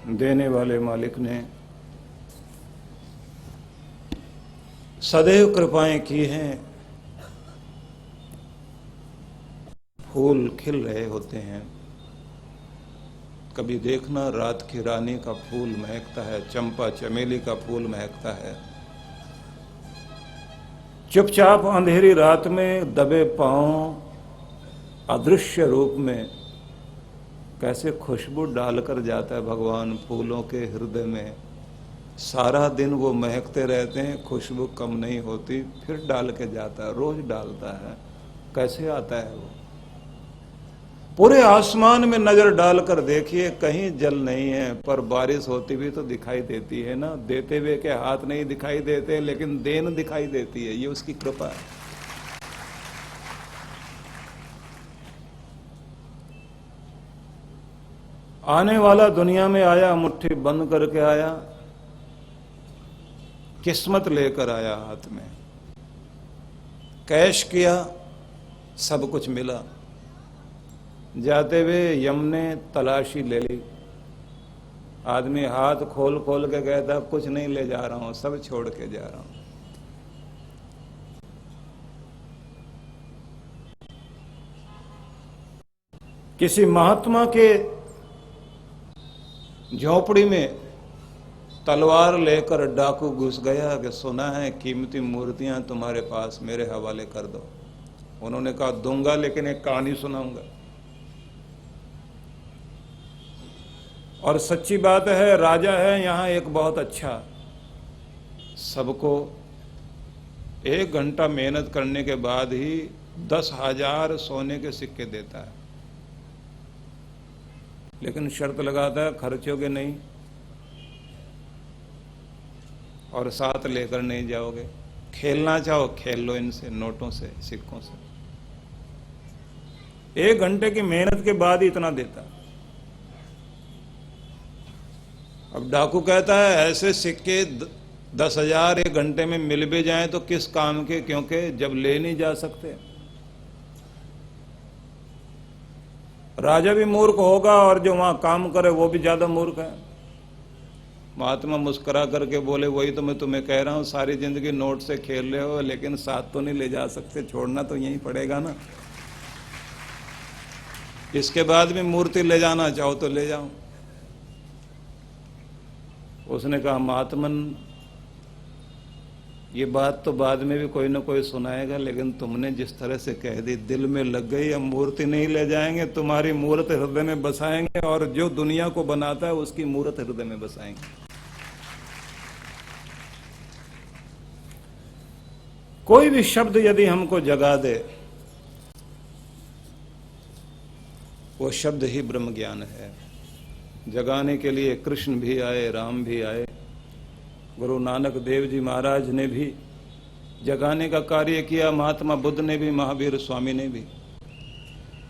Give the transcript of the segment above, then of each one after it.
देने वाले मालिक ने सदैव कृपाएं की हैं। फूल खिल रहे होते हैं, कभी देखना रात की रानी का फूल महकता है, चंपा चमेली का फूल महकता है। चुपचाप अंधेरी रात में दबे पांव अदृश्य रूप में कैसे खुशबू डालकर जाता है भगवान फूलों के हृदय में। सारा दिन वो महकते रहते हैं, खुशबू कम नहीं होती, फिर डाल के जाता है, रोज डालता है। कैसे आता है वो? पूरे आसमान में नजर डालकर देखिए, कहीं जल नहीं है, पर बारिश होती भी तो दिखाई देती है ना। देते हुए के हाथ नहीं दिखाई देते, लेकिन देन दिखाई देती है। ये उसकी कृपा है। आने वाला दुनिया में आया, मुट्ठी बंद करके आया, किस्मत लेकर आया हाथ में, कैश किया, सब कुछ मिला। जाते हुए यम ने तलाशी ले ली। आदमी हाथ खोल खोल के कहता कुछ नहीं ले जा रहा हूं, सब छोड़ के जा रहा हूं। किसी महात्मा के झोपड़ी में तलवार लेकर डाकू घुस गया कि सुना है कीमती मूर्तियां तुम्हारे पास, मेरे हवाले कर दो। उन्होंने कहा दूंगा, लेकिन एक कहानी सुनाऊंगा। और सच्ची बात है, राजा है यहां एक बहुत अच्छा, सबको 1 घंटा मेहनत करने के बाद ही 10,000 सोने के सिक्के देता है, लेकिन शर्त लगाता है खर्चोगे नहीं और साथ लेकर नहीं जाओगे। खेलना चाहो खेल लो इनसे, नोटों से, सिक्कों से। 1 घंटे की मेहनत के बाद ही इतना देता। अब डाकू कहता है ऐसे सिक्के 10,000 1 घंटे में मिल भी जाएं तो किस काम के, क्योंकि जब ले नहीं जा सकते। राजा भी मूर्ख होगा और जो वहां काम करे वो भी ज्यादा मूर्ख है। महात्मा मुस्कुरा करके बोले वही तो मैं तुम्हें कह रहा हूं, सारी जिंदगी नोट से खेल रहे हो, लेकिन साथ तो नहीं ले जा सकते, छोड़ना तो यहीं पड़ेगा ना। इसके बाद भी मूर्ति ले जाना चाहो तो ले जाओ। उसने कहा महात्मन, ये बात तो बाद में भी कोई ना कोई सुनाएगा, लेकिन तुमने जिस तरह से कह दी दिल में लग गई। अब मूर्ति नहीं ले जाएंगे, तुम्हारी मूर्त हृदय में बसाएंगे, और जो दुनिया को बनाता है उसकी मूर्त हृदय में बसाएंगे। कोई भी शब्द यदि हमको जगा दे, वो शब्द ही ब्रह्म ज्ञान है। जगाने के लिए कृष्ण भी आए, राम भी आए, गुरु नानक देव जी महाराज ने भी जगाने का कार्य किया, महात्मा बुद्ध ने भी, महावीर स्वामी ने भी।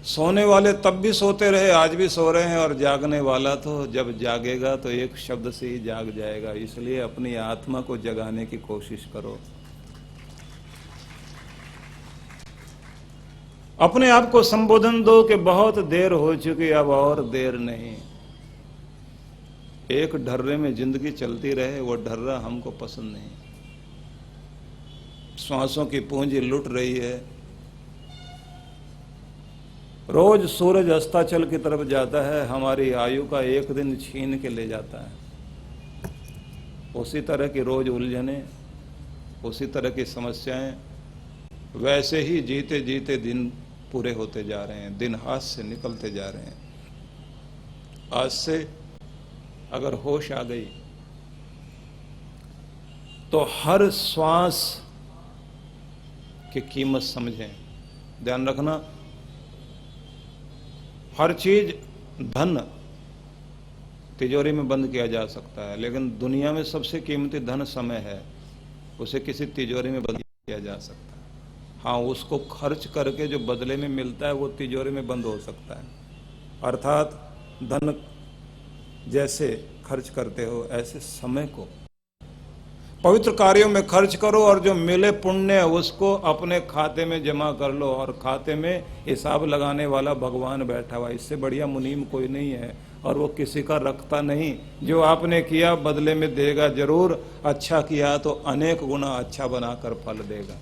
सोने वाले तब भी सोते रहे, आज भी सो रहे हैं, और जागने वाला तो जब जागेगा तो एक शब्द से ही जाग जाएगा। इसलिए अपनी आत्मा को जगाने की कोशिश करो। अपने आप को संबोधन दो कि बहुत देर हो चुकी, अब और देर नहीं। एक ढर्रे में जिंदगी चलती रहे, वो ढर्रा हमको पसंद नहीं। श्वासों की पूंजी लुट रही है। रोज सूरज अस्ताचल की तरफ जाता है, हमारी आयु का 1 दिन छीन के ले जाता है। उसी तरह की रोज उलझने, उसी तरह की समस्याएं, वैसे ही जीते जीते दिन पूरे होते जा रहे हैं, दिन हाथ से निकलते जा रहे हैं। आज से अगर होश आ गई तो हर श्वास की कीमत समझें। ध्यान रखना, हर चीज, धन तिजोरी में बंद किया जा सकता है, लेकिन दुनिया में सबसे कीमती धन समय है, उसे किसी तिजोरी में बंद किया जा सकता है। हाँ, उसको खर्च करके जो बदले में मिलता है वो तिजोरी में बंद हो सकता है। अर्थात धन जैसे खर्च करते हो, ऐसे समय को पवित्र कार्यों में खर्च करो, और जो मिले पुण्य उसको अपने खाते में जमा कर लो, और खाते में हिसाब लगाने वाला भगवान बैठा हुआ। इससे बढ़िया मुनीम कोई नहीं है। और वो किसी का रखता नहीं। जो आपने किया बदले में देगा जरूर, अच्छा किया तो अनेक गुना अच्छा बनाकर फल देगा।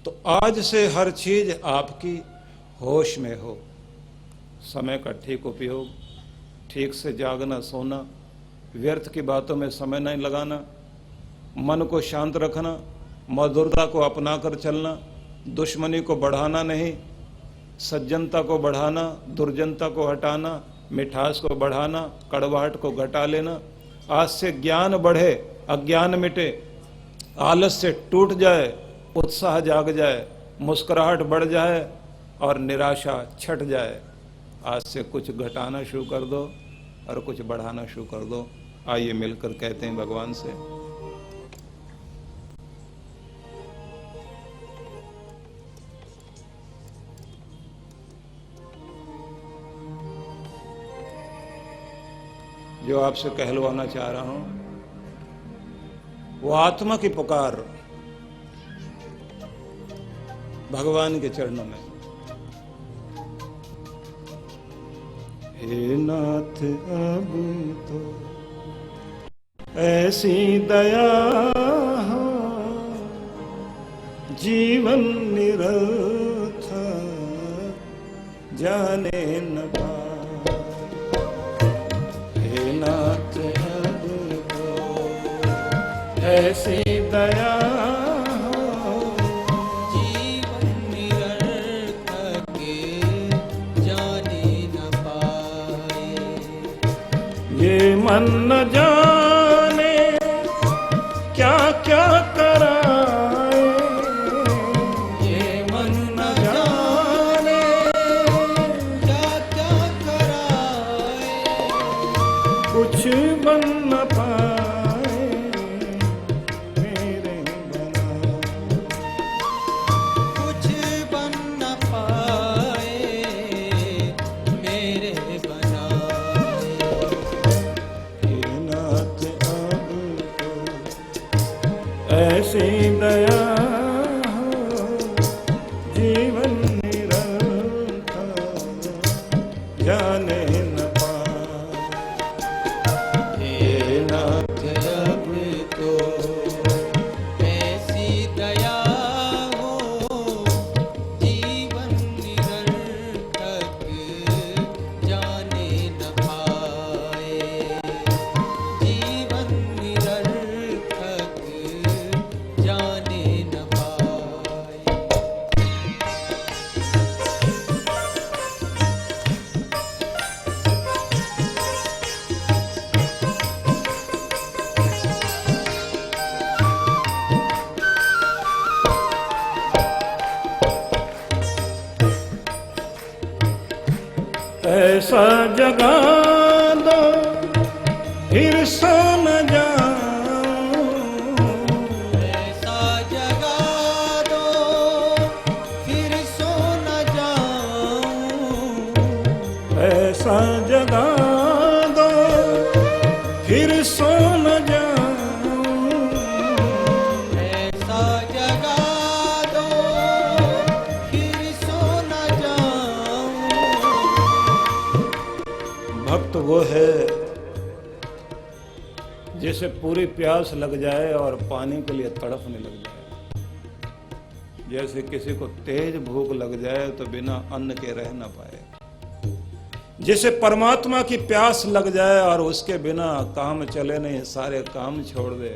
तो आज से हर चीज आपकी होश में हो। समय का ठीक उपयोग, ठीक से जागना सोना, व्यर्थ की बातों में समय नहीं लगाना, मन को शांत रखना, मधुरता को अपना कर चलना, दुश्मनी को बढ़ाना नहीं, सज्जनता को बढ़ाना, दुर्जनता को हटाना, मिठास को बढ़ाना, कड़वाहट को घटा लेना। आज से ज्ञान बढ़े, अज्ञान मिटे, आलस्य टूट जाए, उत्साह जाग जाए, मुस्कुराहट बढ़ जाए और निराशा छट जाए। आज से कुछ घटाना शुरू कर दो और कुछ बढ़ाना शुरू कर दो। आइए मिलकर कहते हैं भगवान से, जो आपसे कहलवाना चाह रहा हूं वो आत्मा की पुकार भगवान के चरणों में। हे नाथ अब तो ऐसी दया हो, जीवन निरर्थक जाने न पाए। हे नाथ अब तो ऐसी दया हो, जीवन निरर्थक जाने न पाए। ये मन न जाने क्या क्या कराए, ये मन न जाने क्या क्या कराए। कुछ बन न पाए मेरे बना। कुछ बन न पाए मेरे बनाए। हे नाथ अब तो ऐसी दया हो, जीवन निरर्थक जाने न पाए। हे नाथ अब तो ऐसी दया हो, जीवन निरर्थक जाने न पाए। जीवन निरर्थक जाने न पाए। ऐसा जगा दो फिर सो न जाऊं, ऐसा जगा दो फिर सो न जाऊं। ऐसा जगा दो फिर सो न जाऊं। ऐसा जगा दो फिर सो न जाऊं। भक्त वो है जिसे पूरी प्यास लग जाए और पानी के लिए तड़पने लग जाए। जैसे किसी को तेज भूख लग जाए तो बिना अन्न के रह ना पाए। जिसे परमात्मा की प्यास लग जाए और उसके बिना काम चले नहीं, सारे काम छोड़ दे,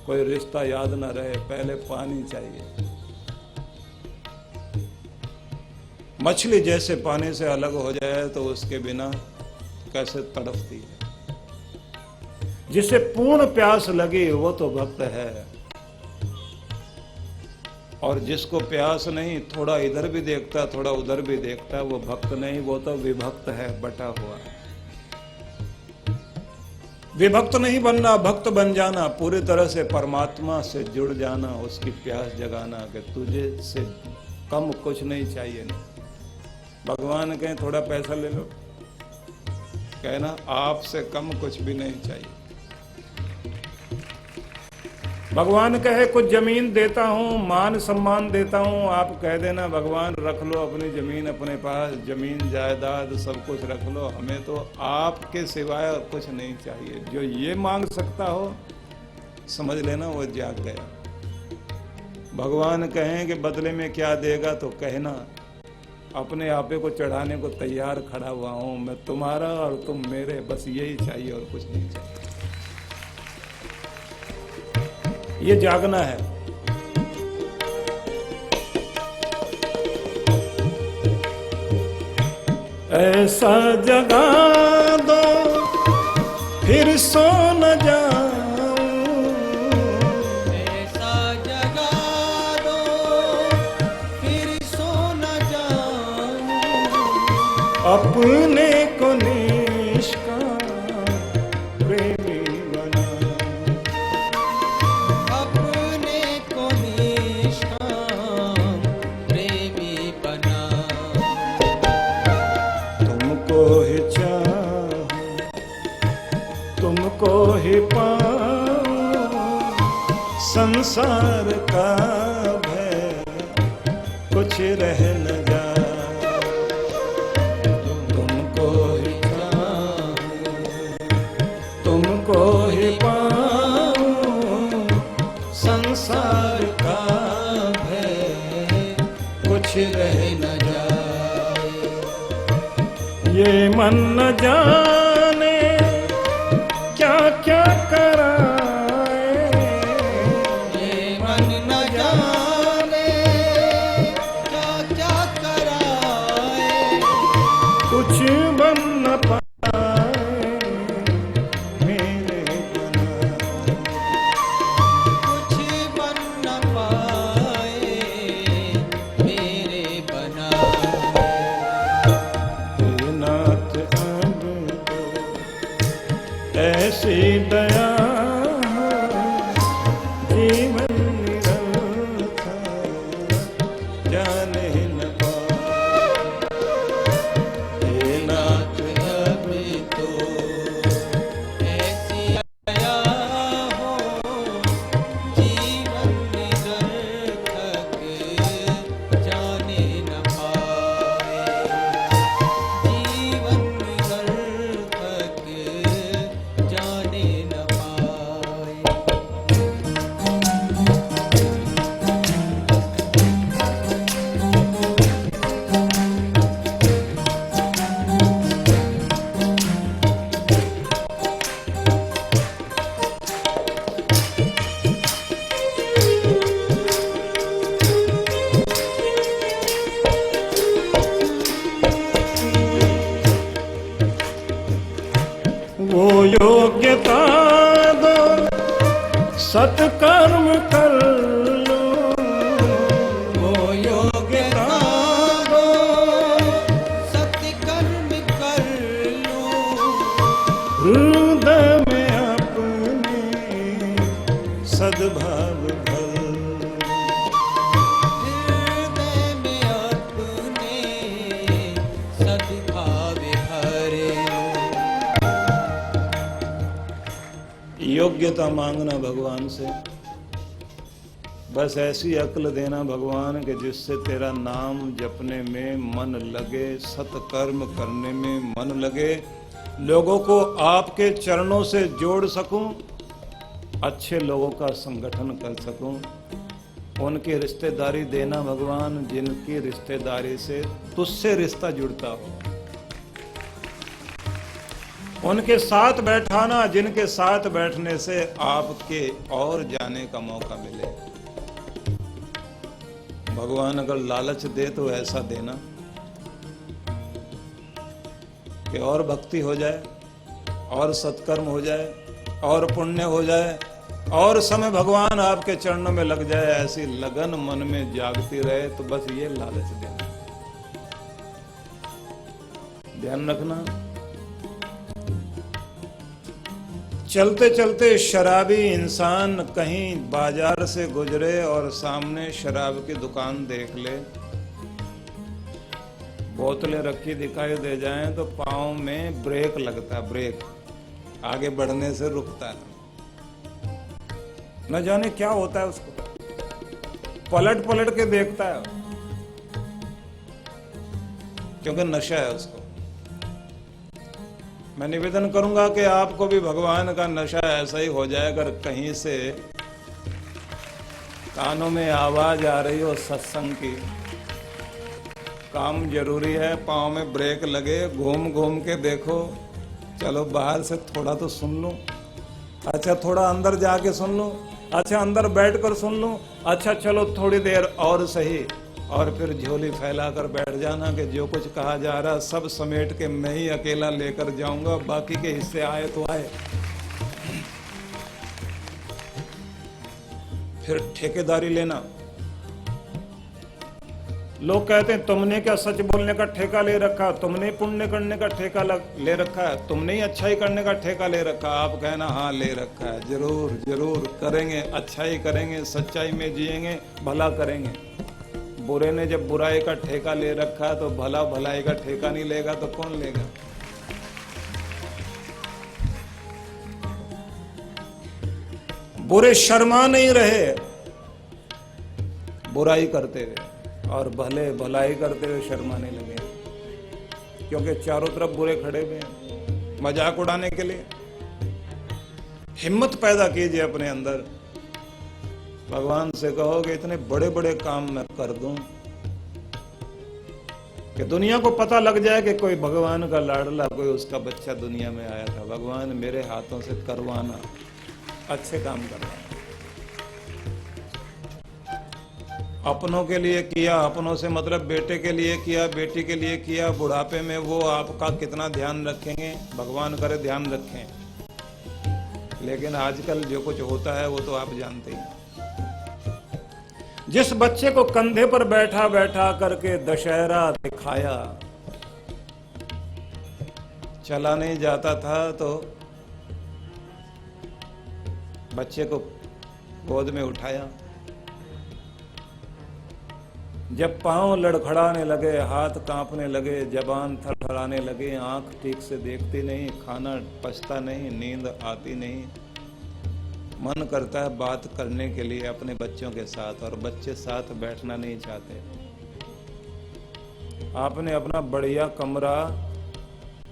कोई रिश्ता याद ना रहे, पहले पानी चाहिए। मछली जैसे पानी से अलग हो जाए तो उसके बिना कैसे तड़पती है। जिसे पूर्ण प्यास लगी वो तो भक्त है, और जिसको प्यास नहीं, थोड़ा इधर भी देखता थोड़ा उधर भी देखता, वो भक्त नहीं, वो तो विभक्त है, बटा हुआ है। विभक्त नहीं बनना, भक्त बन जाना, पूरी तरह से परमात्मा से जुड़ जाना, उसकी प्यास जगाना कि तुझे से कम कुछ नहीं चाहिए। नहीं भगवान कहें थोड़ा पैसा ले लो, कहना आपसे कम कुछ भी नहीं चाहिए। भगवान कहे कुछ जमीन देता हूँ, मान सम्मान देता हूँ, आप कह देना भगवान रख लो अपनी जमीन अपने पास, जमीन जायदाद सब कुछ रख लो, हमें तो आपके सिवाय कुछ नहीं चाहिए। जो ये मांग सकता हो समझ लेना वो जाग गया। भगवान कहें कि बदले में क्या देगा तो कहना अपने आपे को चढ़ाने को तैयार खड़ा हुआ हूं, मैं तुम्हारा और तुम मेरे, बस यही चाहिए और कुछ नहीं चाहिए। ये जागना है। ऐसा जगा दो फिर सो न जाऊं, ऐसा जगा दो फिर सो न जाऊं, अपने को निष्काम प्रेमी बना, अपने को निष्काम प्रेमी बना। तुमको ही चाहूं तुमको ही पाऊं, संसार का भय कुछ रह न जाए। तुमको ही चाहूं तुमको ही पाऊं, संसार का भय कुछ रह न जाए। ये मन न जाने क्या क्या कराए, ये मन न जाने क्या क्या कराए, कुछ बन न पाए मेरे बना। कुछ बन न पाए मेरे बना। हे नाथ अब तो ऐसी दया हो, जीवन निरंतर जाने न पाए। हे नाथ अब तो ऐसी दया हो, जीवन निरर्थक जाने न पाए, जीवन निरर्थक जाने न पाए। वो योग्यता दो सत्कर्म कर लो, वो योग्यता दो सत्कर्म कर लो, हृदय में अपने सद्भाव भर। हृदय में अपने सद्भाव भरे लो। योग्यता मांगना भगवान से, बस ऐसी अक्ल देना भगवान कि जिससे तेरा नाम जपने में मन लगे, सत्कर्म करने में मन लगे, लोगों को आपके चरणों से जोड़ सकूं, अच्छे लोगों का संगठन कर सकूं, उनकी रिश्तेदारी देना भगवान जिनकी रिश्तेदारी से तुझसे रिश्ता जुड़ता हो, उनके साथ बैठाना जिनके साथ बैठने से आपके और जाने का मौका मिले। भगवान अगर लालच दे तो ऐसा देना कि और भक्ति हो जाए, और सत्कर्म हो जाए, और पुण्य हो जाए, और समय भगवान आपके चरणों में लग जाए, ऐसी लगन मन में जागती रहे। तो बस ये लालच देना, ध्यान रखना। चलते चलते शराबी इंसान कहीं बाजार से गुजरे और सामने शराब की दुकान देख ले, बोतलें रखी दिखाई दे जाएं तो पाँव में ब्रेक लगता है, ब्रेक आगे बढ़ने से रुकता है। न जाने क्या होता है उसको, पलट पलट के देखता है, क्योंकि नशा है उसको। मैं निवेदन करूंगा कि आपको भी भगवान का नशा ऐसा ही हो जाए, अगर कहीं से कानों में आवाज आ रही हो सत्संग की, काम जरूरी है, पाँव में ब्रेक लगे, घूम घूम के देखो, चलो बाहर से थोड़ा तो सुन लूं, अच्छा थोड़ा अंदर जाके सुन लूं, अच्छा अंदर बैठकर सुन लूं, अच्छा चलो थोड़ी देर और सही, और फिर झोली फैलाकर बैठ जाना कि जो कुछ कहा जा रहा सब समेट के मैं ही अकेला लेकर जाऊंगा, बाकी के हिस्से आए तो आए। फिर ठेकेदारी लेना। लोग कहते हैं तुमने क्या सच बोलने का ठेका ले रखा, तुमने पुण्य करने का ठेका ले रखा है, तुमने ही अच्छाई करने का ठेका ले रखा। आप कहना हाँ ले रखा है, जरूर जरूर करेंगे, अच्छाई करेंगे, सच्चाई में जिएंगे, भला करेंगे। बुरे ने जब बुराई का ठेका ले रखा है तो भला भलाई का ठेका नहीं लेगा तो कौन लेगा। बुरे शर्मा नहीं रहे बुराई करते हुए, और भले भलाई करते हुए शर्माने लगे, क्योंकि चारों तरफ बुरे खड़े हुए हैं मजाक उड़ाने के लिए। हिम्मत पैदा कीजिए अपने अंदर, भगवान से कहो कि इतने बड़े बड़े काम मैं कर दूं कि दुनिया को पता लग जाए कि कोई भगवान का लाडला, कोई उसका बच्चा दुनिया में आया था। भगवान मेरे हाथों से करवाना, अच्छे काम करवाना। अपनों के लिए किया, अपनों से मतलब बेटे के लिए किया, बेटी के लिए किया, बुढ़ापे में वो आपका कितना ध्यान रखेंगे, भगवान करे ध्यान रखें। लेकिन आजकल जो कुछ होता है वो तो आप जानते ही। जिस बच्चे को कंधे पर बैठा बैठा करके दशहरा दिखाया, चला नहीं जाता था तो बच्चे को गोद में उठाया, जब पांव लड़खड़ाने लगे, हाथ कांपने लगे, जबान थरथराने लगे, आंख ठीक से देखती नहीं, खाना पचता नहीं, नींद आती नहीं, मन करता है बात करने के लिए अपने बच्चों के साथ, और बच्चे साथ बैठना नहीं चाहते। आपने अपना बढ़िया कमरा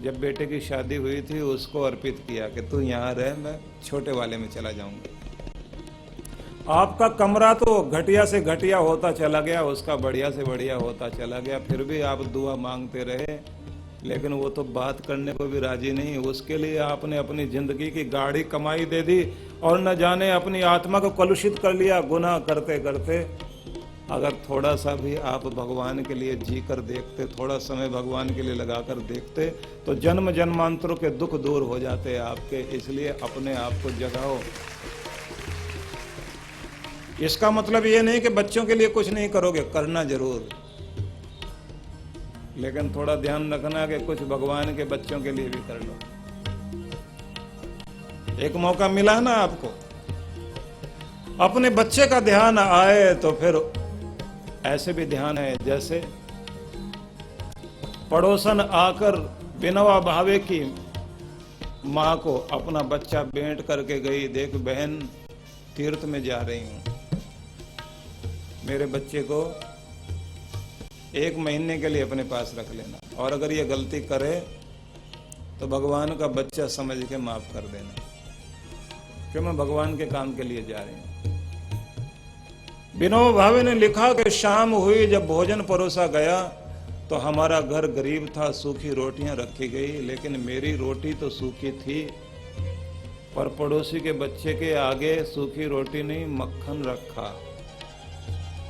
जब बेटे की शादी हुई थी उसको अर्पित किया कि तू यहाँ रह, मैं छोटे वाले में चला जाऊंगा। आपका कमरा तो घटिया से घटिया होता चला गया, उसका बढ़िया से बढ़िया होता चला गया, फिर भी आप दुआ मांगते रहे, लेकिन वो तो बात करने को भी राजी नहीं। उसके लिए आपने अपनी जिंदगी की गाढ़ी कमाई दे दी, और न जाने अपनी आत्मा को कलुषित कर लिया गुनाह करते करते। अगर थोड़ा सा भी आप भगवान के लिए जी कर देखते, थोड़ा समय भगवान के लिए लगाकर देखते, तो जन्म जन्मांतरों के दुख दूर हो जाते आपके। इसलिए अपने आप को जगाओ। इसका मतलब ये नहीं कि बच्चों के लिए कुछ नहीं करोगे, करना जरूर, लेकिन थोड़ा ध्यान रखना कि कुछ भगवान के बच्चों के लिए भी कर लो। एक मौका मिला ना आपको, अपने बच्चे का ध्यान आए तो फिर ऐसे भी ध्यान है जैसे पड़ोसन आकर बिनवा भावे की माँ को अपना बच्चा भेंट करके गई, देख बहन तीर्थ में जा रही हूं, मेरे बच्चे को 1 महीने के लिए अपने पास रख लेना, और अगर ये गलती करे तो भगवान का बच्चा समझ के माफ कर देना, क्यों मैं भगवान के काम के लिए जा रही हूं। विनोबा भावे ने लिखा कि शाम हुई जब भोजन परोसा गया तो हमारा घर गरीब था, सूखी रोटियां रखी गई, लेकिन मेरी रोटी तो सूखी थी, पर पड़ोसी के बच्चे के आगे सूखी रोटी नहीं मक्खन रखा।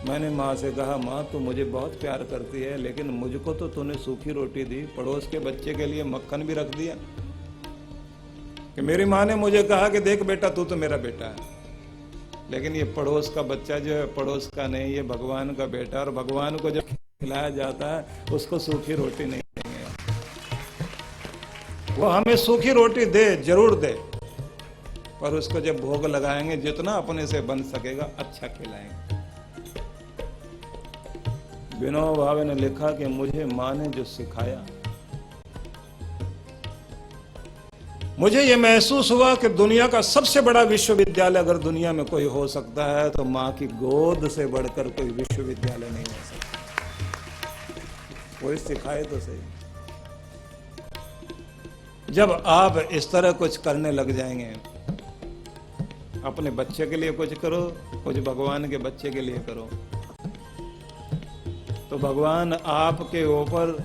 मैंने माँ से कहा, माँ तू मुझे बहुत प्यार करती है, लेकिन मुझको तो तूने सूखी रोटी दी, पड़ोस के बच्चे के लिए मक्खन भी रख दिया। कि मेरी माँ ने मुझे कहा कि देख बेटा तू तो मेरा बेटा है, लेकिन ये पड़ोस का बच्चा जो है पड़ोस का नहीं, ये भगवान का बेटा, और भगवान को जब खिलाया जाता है उसको सूखी रोटी नहीं देंगे। वो हमें सूखी रोटी दे, जरूर दे, पर उसको जब भोग लगाएंगे जितना अपने से बन सकेगा अच्छा खिलाएंगे। विनोबा भावे ने लिखा कि मुझे माँ ने जो सिखाया, मुझे ये महसूस हुआ कि दुनिया का सबसे बड़ा विश्वविद्यालय अगर दुनिया में कोई हो सकता है तो माँ की गोद से बढ़कर कोई विश्वविद्यालय नहीं हो सकता। कोई सिखाए तो सही। जब आप इस तरह कुछ करने लग जाएंगे, अपने बच्चे के लिए कुछ करो, कुछ भगवान के बच्चे के लिए करो, तो भगवान आपके ऊपर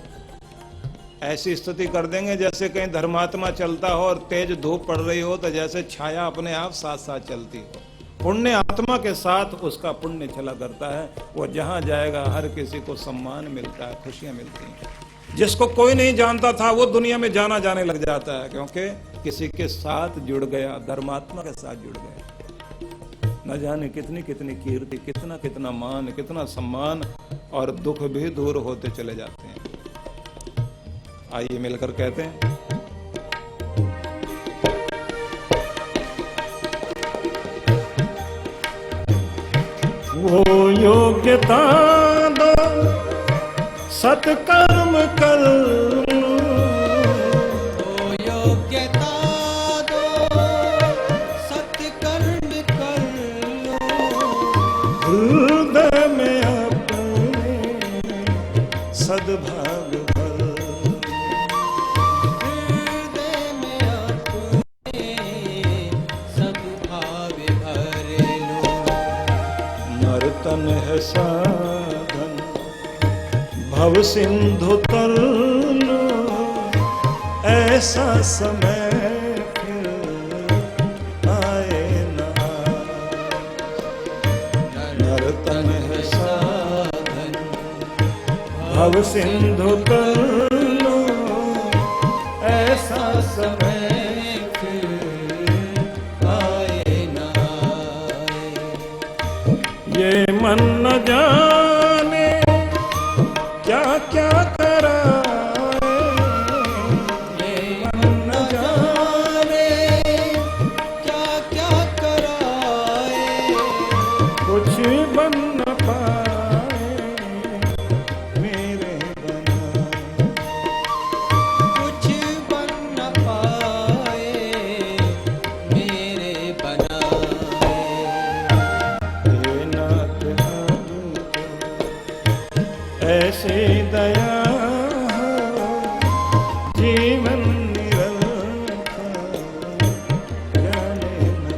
ऐसी स्थिति कर देंगे जैसे कहीं धर्मात्मा चलता हो और तेज धूप पड़ रही हो तो जैसे छाया अपने आप साथ साथ चलती हो। पुण्य आत्मा के साथ उसका पुण्य चला करता है। वो जहां जाएगा हर किसी को सम्मान मिलता है, खुशियां मिलती हैं। जिसको कोई नहीं जानता था वो दुनिया में जाना जाने लग जाता है, क्योंकि किसी के साथ जुड़ गया, धर्मात्मा के साथ जुड़ गया। न जाने कितनी कितनी कीर्ति, कितना कितना मान, कितना सम्मान, और दुख भी दूर होते चले जाते हैं। आइए मिलकर कहते हैं, वो योग्यता दो सत्कर्म कर लो, वो योग्यता दो सत्कर्म कर लो, हृदय में अपने सद्भाव भर, हृदय में अपने सद्भाव भर लो। नर्तन है साधन भव सिंधु तर लो, ऐसा समय फिर आए ना। नर्तन है साधन भव सिंधु तर लो, ऐसा समय फिर आए ना आए। ये मन न जाने क्या क्या कराए, ये मन न जाने क्या क्या कराए, कुछ बन न पाए मेरे बना। कुछ बन न पाए मेरे बनाए। हे नाथ ऐसी दया हो, जीवन निरंतर जाने न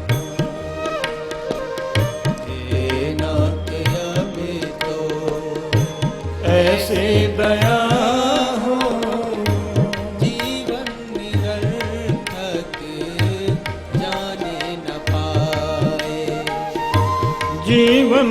हे नाथ अभी तो ऐसी दया हो, जीवन निरर्थक जाने न पाए। जीवन